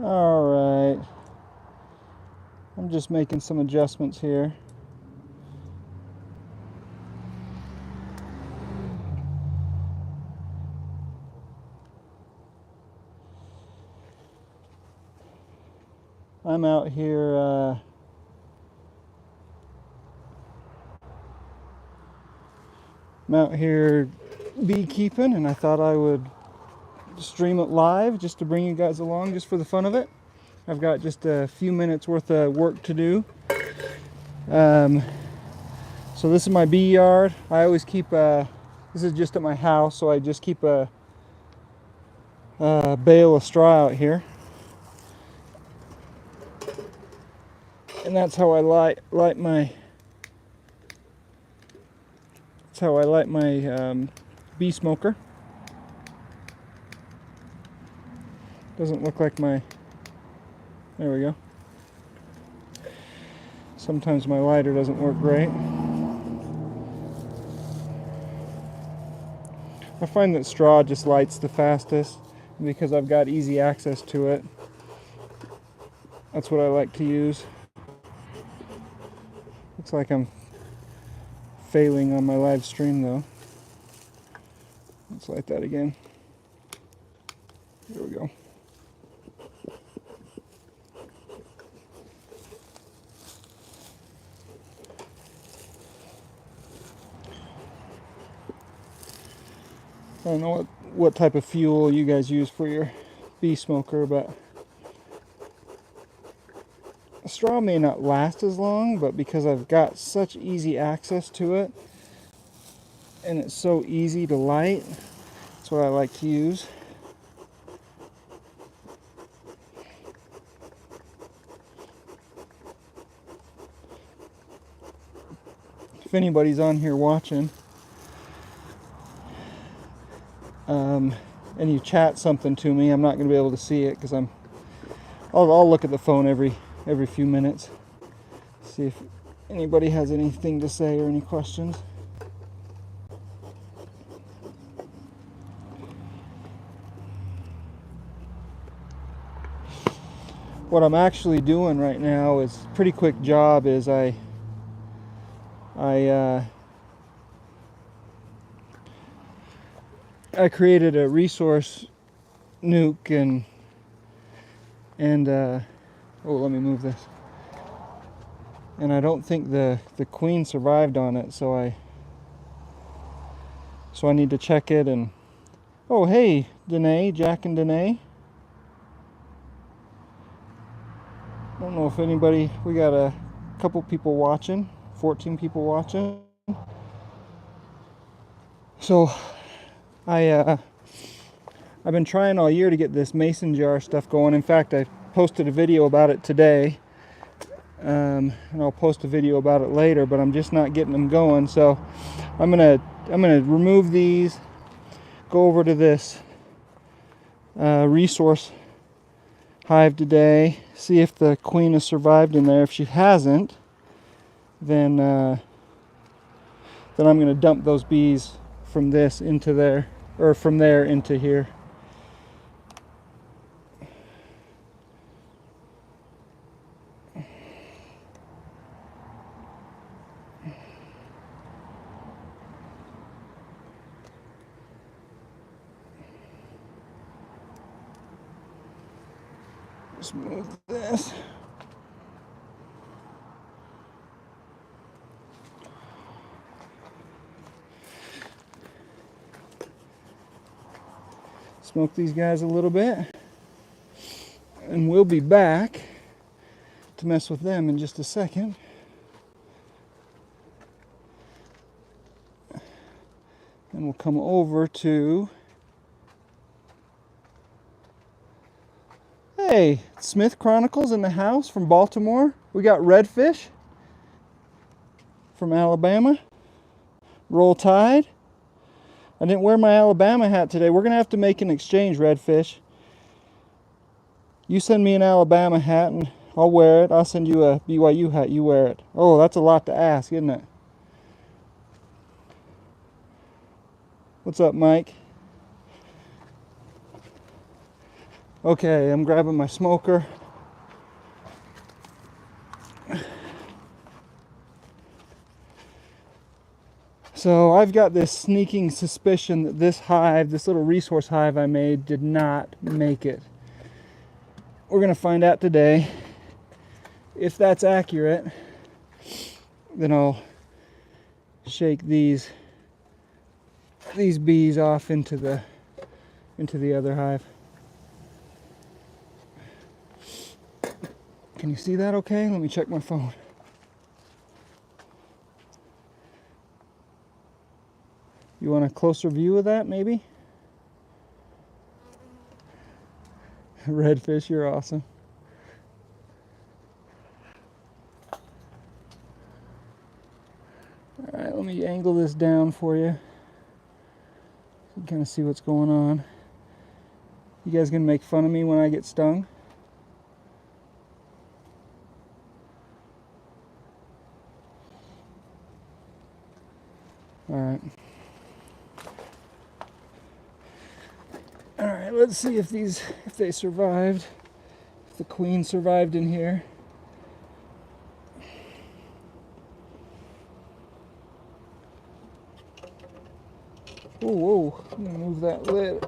All right. I'm just making some adjustments here. I'm out here beekeeping, and I thought I would stream it live just to bring you guys along just for the fun of it. I've got just a few minutes worth of work to do. So this is my bee yard. I always keep this is just at my house, so I just keep a bale of straw out here, and that's how I light my bee smoker. Doesn't look like my, there we go. Sometimes my lighter doesn't work great. I find that straw just lights the fastest because I've got easy access to it. That's what I like to use. Looks like I'm failing on my live stream though. Let's light that again. There we go. I don't know what type of fuel you guys use for your bee smoker, but a straw may not last as long, but because I've got such easy access to it and it's so easy to light, that's what I like to use. If anybody's on here watching, and you chat something to me, I'm not going to be able to see it because I'll look at the phone every few minutes, see if anybody has anything to say or any questions. What I'm actually doing right now is a pretty quick job. Is I created a resource nuke and oh, let me move this. And I don't think the queen survived on it, so I need to check it. And oh, hey, Danae, Jack and Danae. I don't know if anybody, we got a couple people watching, 14 people watching. So I've been trying all year to get this mason jar stuff going. In fact, I posted a video about it today, and I'll post a video about it later, but I'm just not getting them going. So I'm gonna remove these, go over to this resource hive today, see if the queen has survived in there. If she hasn't, then I'm gonna dump those bees from this into there, or from there into here. Just move this. Smoke these guys a little bit, and we'll be back to mess with them in just a second. And we'll come over to, hey, Smith Chronicles in the house from Baltimore. We got Redfish from Alabama. Roll Tide. I didn't wear my Alabama hat today. We're going to have to make an exchange, Redfish. You send me an Alabama hat and I'll wear it. I'll send you a BYU hat. You wear it. Oh, that's a lot to ask, isn't it? What's up, Mike? Okay, I'm grabbing my smoker. So I've got this sneaking suspicion that this hive, this little resource hive I made, did not make it. We're gonna find out today. If that's accurate, then I'll shake these bees off into the other hive. Can you see that okay? Let me check my phone. You want a closer view of that, maybe? Redfish, you're awesome. Alright, let me angle this down for you. You can kind of see what's going on. You guys gonna make fun of me when I get stung? Alright. Alright, let's see if they survived. If the queen survived in here. Whoa, whoa, I'm gonna move that lid.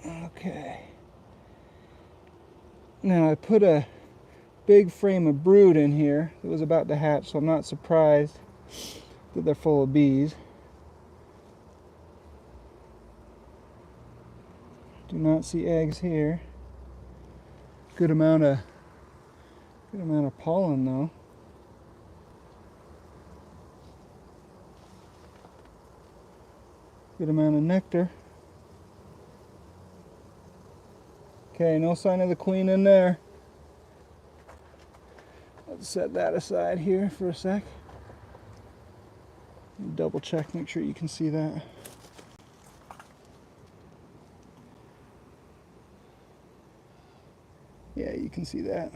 Okay. Now I put a big frame of brood in here that was about to hatch, so I'm not surprised that they're full of bees. Do not see eggs here. Good amount of pollen though. Good amount of nectar. Okay, no sign of the queen in there. Let's set that aside here for a sec. Double check, make sure you can see that. Yeah, you can see that.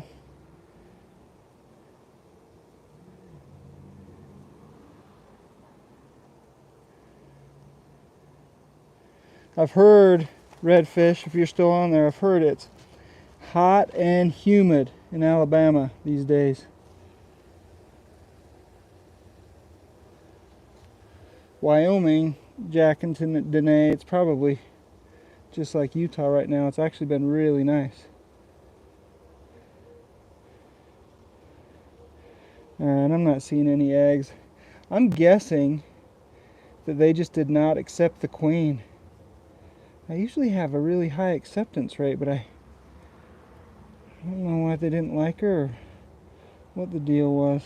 I've heard, Redfish, if you're still on there, I've heard it's hot and humid in Alabama these days. Wyoming, Jack and Danae, it's probably just like Utah right now. It's actually been really nice. And I'm not seeing any eggs. I'm guessing that they just did not accept the queen. I usually have a really high acceptance rate, but I don't know why they didn't like her or what the deal was.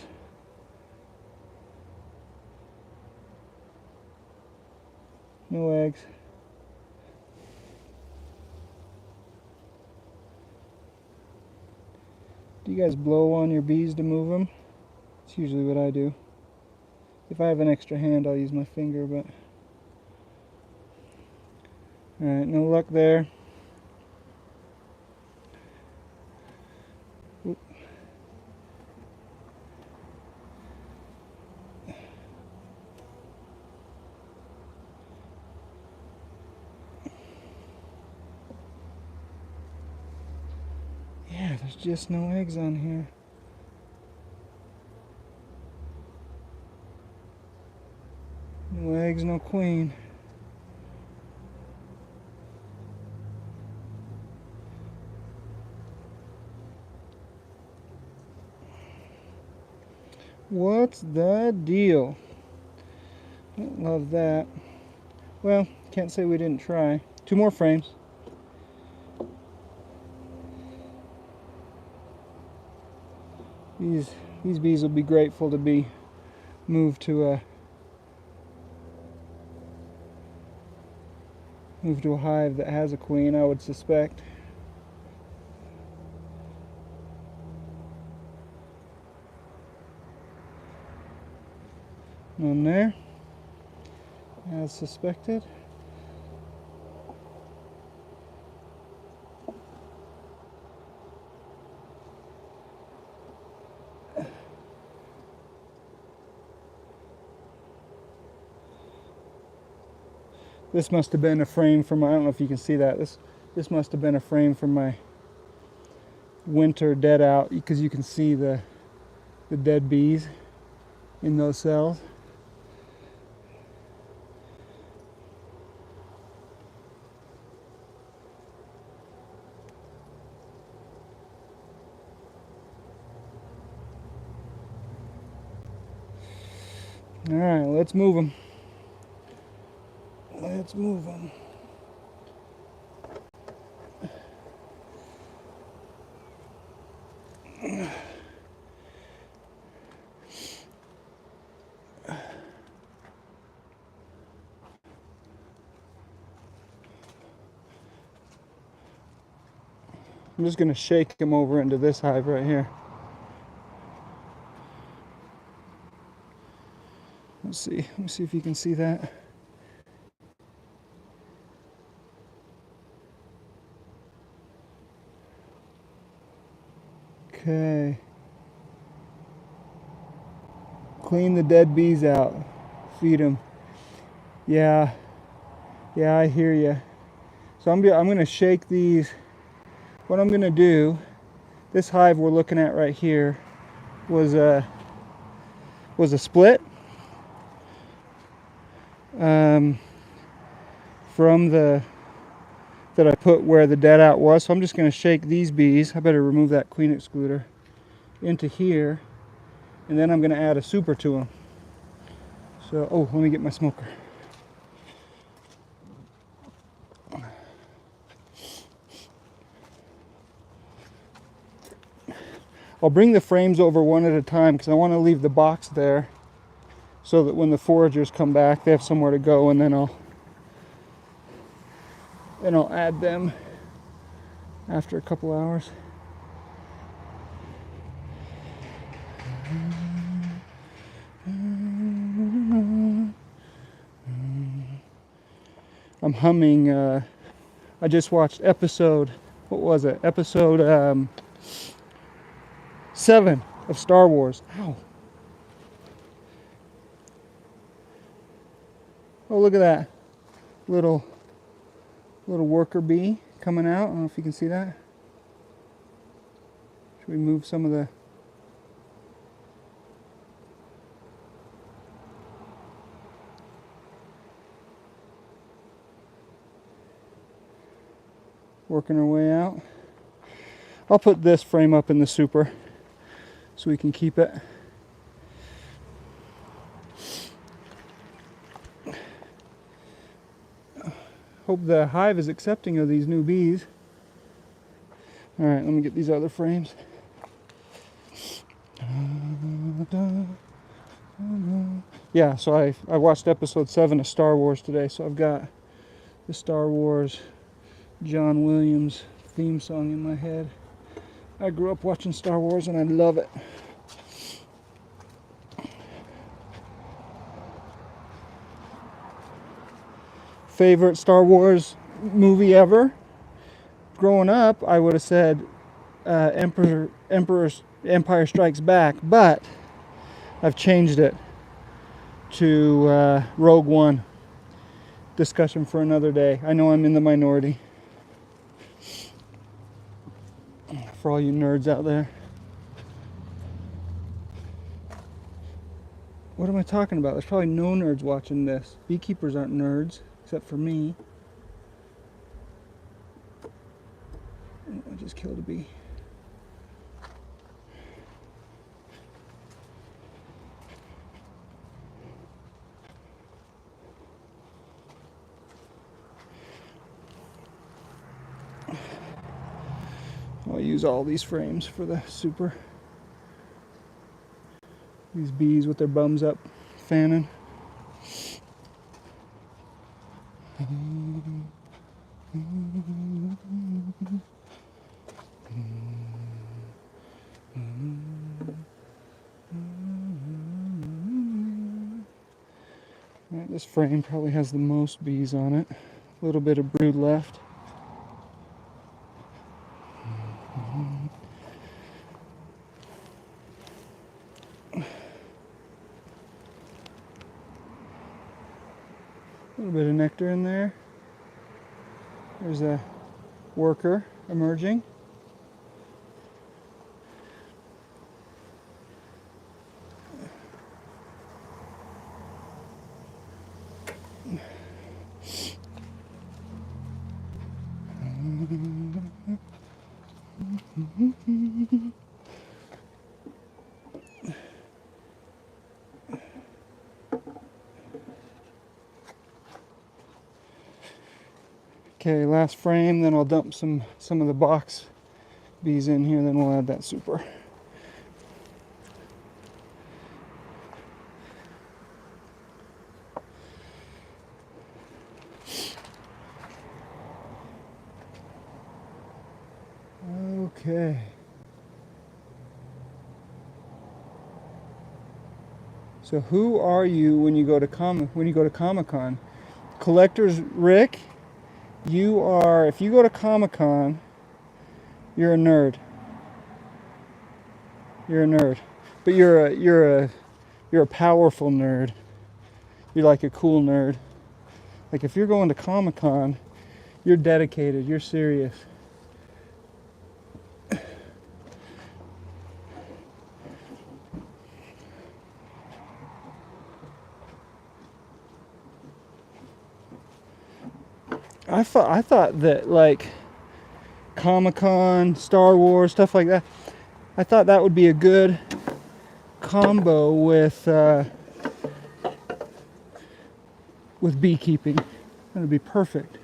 No eggs. Do you guys blow on your bees to move them? It's usually what I do. If I have an extra hand, I'll use my finger, but... Alright, no luck there. Oop. Yeah, there's just no eggs on here. No eggs, no queen. What's the deal? Don't love that. Well, can't say we didn't try. 2 more frames. These bees will be grateful to be moved to a hive that has a queen, I would suspect. None there, as suspected. This must have been a frame from my, I don't know if you can see that. This must have been a frame from my winter dead out, because you can see the dead bees in those cells. All right, let's move them. Let's move them. I'm just going to shake him over into this hive right here. Let's see. Let me see if you can see that. Okay. Clean the dead bees out. Feed them. Yeah. Yeah, I hear you. So I'm going to shake these. What I'm going to do, this hive we're looking at right here was a split from the that I put where the dead out was. So I'm just going to shake these bees. I better remove that queen excluder into here, and then I'm going to add a super to them. So, oh, let me get my smoker. I'll bring the frames over one at a time because I want to leave the box there so that when the foragers come back, they have somewhere to go, and then I'll add them after a couple hours. I'm humming, I just watched episode, what was it? Episode 7 of Star Wars. Ow. Oh, look at that. Little worker bee coming out. I don't know if you can see that. Should we move some of the... Working her way out. I'll put this frame up in the super so we can keep it. Hope the hive is accepting of these new bees. All right, let me get these other frames. Yeah, so I watched episode 7 of Star Wars today, so I've got the Star Wars John Williams theme song in my head. I grew up watching Star Wars and I love it. Favorite Star Wars movie ever? Growing up, I would have said Empire Strikes Back, but I've changed it to Rogue One. Discussion for another day. I know I'm in the minority. For all you nerds out there. What am I talking about? There's probably no nerds watching this. Beekeepers aren't nerds, except for me. Oh, I just killed a bee. I'll use all these frames for the super. These bees with their bums up, fanning. Right, this frame probably has the most bees on it. A little bit of brood left. A little bit of nectar in there. There's a worker emerging. Okay, last frame, then I'll dump some of the box bees in here, then we'll add that super. Okay. So who are you when you go to Comic-Con? Collectors Rick, you are, if you go to Comic-Con, you're a nerd. You're a nerd. But you're a powerful nerd. You're like a cool nerd. Like if you're going to Comic-Con, you're dedicated, you're serious. I thought that like Comic-Con, Star Wars, stuff like that, I thought that would be a good combo with beekeeping. That would be perfect.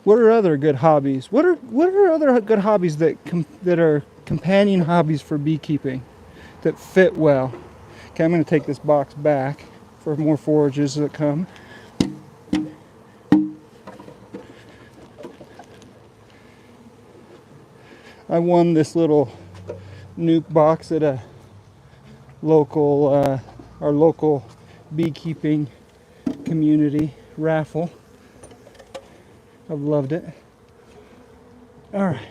What are other good hobbies? What are other good hobbies that are companion hobbies for beekeeping that fit well? Okay, I'm going to take this box back for more forages that come. I won this little nuke box at a local, our local beekeeping community raffle. I've loved it. All right,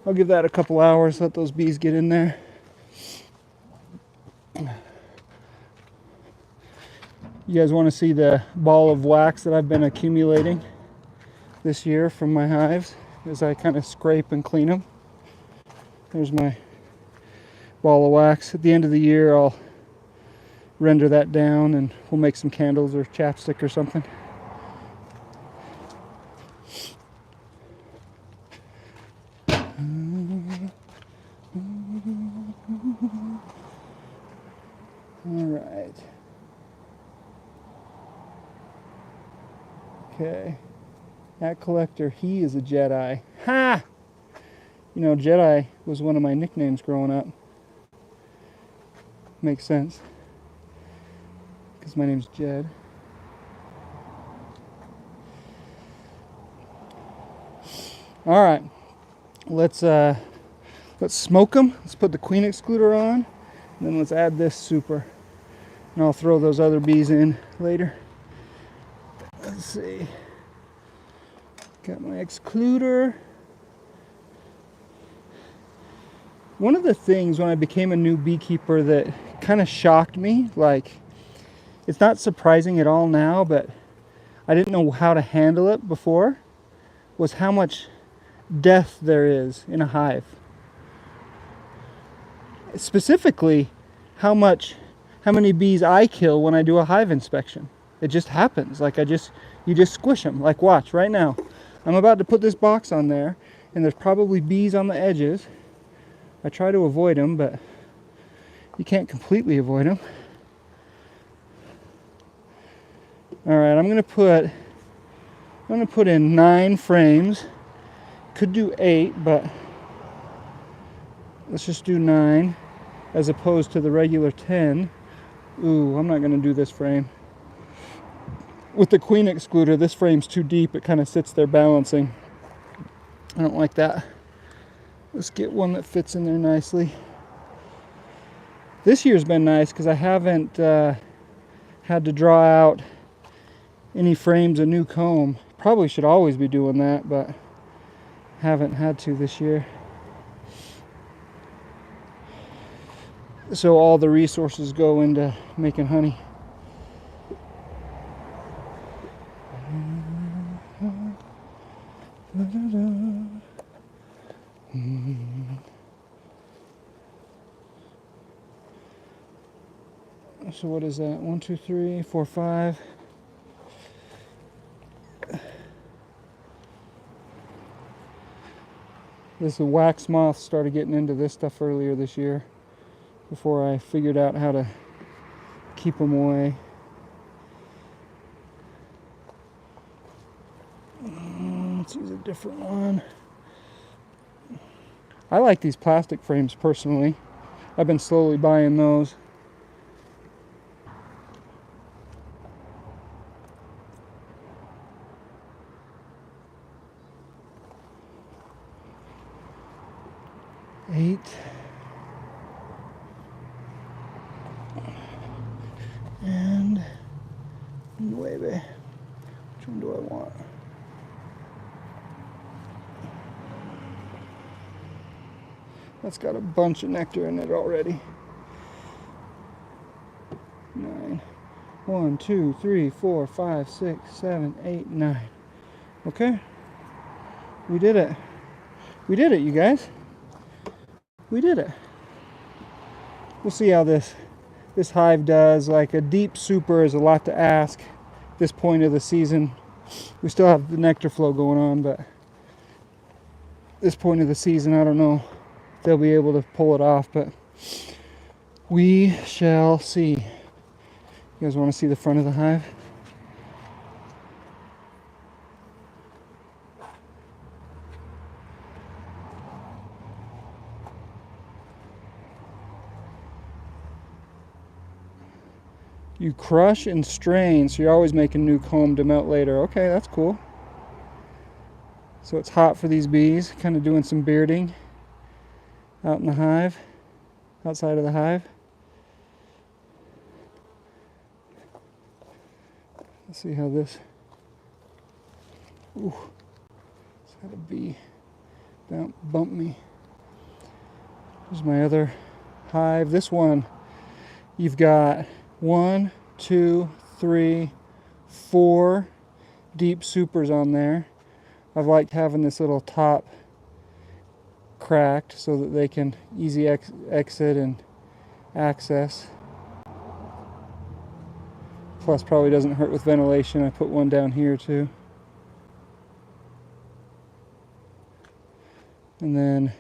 I'll give that a couple hours, let those bees get in there. You guys want to see the ball of wax that I've been accumulating this year from my hives as I kind of scrape and clean them? There's my ball of wax. At the end of the year, I'll render that down and we'll make some candles or chapstick or something. All right. Okay. That collector, he is a Jedi. Ha! You know, Jedi was one of my nicknames growing up. Makes sense. Because my name's Jed. All right. Let's smoke them. Let's put the queen excluder on. And then let's add this super. And I'll throw those other bees in later. Let's see. Got my excluder. One of the things when I became a new beekeeper that kind of shocked me, like, it's not surprising at all now, but I didn't know how to handle it before, was how much death there is in a hive. Specifically, how many bees I kill when I do a hive inspection. It just happens. Like you just squish them. Like watch right now. I'm about to put this box on there, and there's probably bees on the edges. I try to avoid them, but you can't completely avoid them. All right, I'm gonna put in 9 frames. Could do 8, but let's just do 9 as opposed to the regular 10. Ooh, I'm not gonna do this frame. With the queen excluder, this frame's too deep. It kind of sits there balancing. I don't like that. Let's get one that fits in there nicely. This year's been nice because I haven't had to draw out any frames of new comb. Probably should always be doing that, but haven't had to this year. So all the resources go into making honey. So what is that? 1, 2, 3, 4, 5. This wax moth started getting into this stuff earlier this year before I figured out how to keep them away. Let's use a different one. I like these plastic frames personally. I've been slowly buying those. Eight. And 9. Which one do I want? That's got a bunch of nectar in it already. 9. 1, 2, 3, 4, 5, 6, 7, 8, 9. Okay. We did it. We did it, you guys. We did it. We'll see how this hive does. Like a deep super is a lot to ask at this point of the season. We still have the nectar flow going on, but this point of the season, I don't know if they'll be able to pull it off, but we shall see. You guys want to see the front of the hive? You crush and strain, so you're always making new comb to melt later. Okay, that's cool. So it's hot for these bees, kind of doing some bearding out in the hive, outside of the hive. Let's see how this, ooh, it's had a bee bump me. Here's my other hive. This one, you've got 1, 2, 3, 4 deep supers on there. I've liked having this little top cracked so that they can easy exit and access. Plus probably doesn't hurt with ventilation. I put one down here too. And then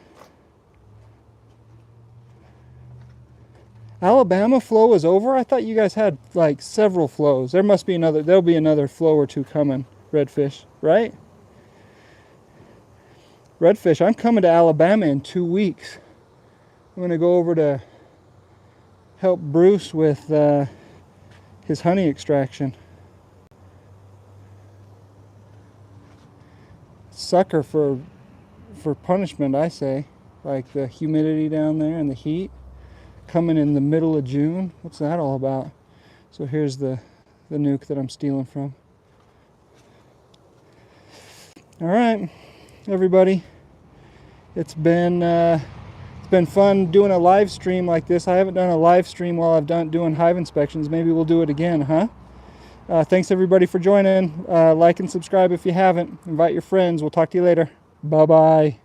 Alabama flow is over? I thought you guys had like several flows. There must be another, there'll be another flow or two coming, redfish, right? Redfish, I'm coming to Alabama in 2 weeks. I'm going to go over to help Bruce with his honey extraction. Sucker for punishment, I say. Like the humidity down there and the heat. Coming in the middle of June. What's that all about? So here's the nuke that I'm stealing from. All right, everybody. It's been fun doing a live stream like this. I haven't done a live stream while I've doing hive inspections. Maybe we'll do it again, huh? Thanks everybody for joining. Like and subscribe if you haven't. Invite your friends. We'll talk to you later. Bye-bye.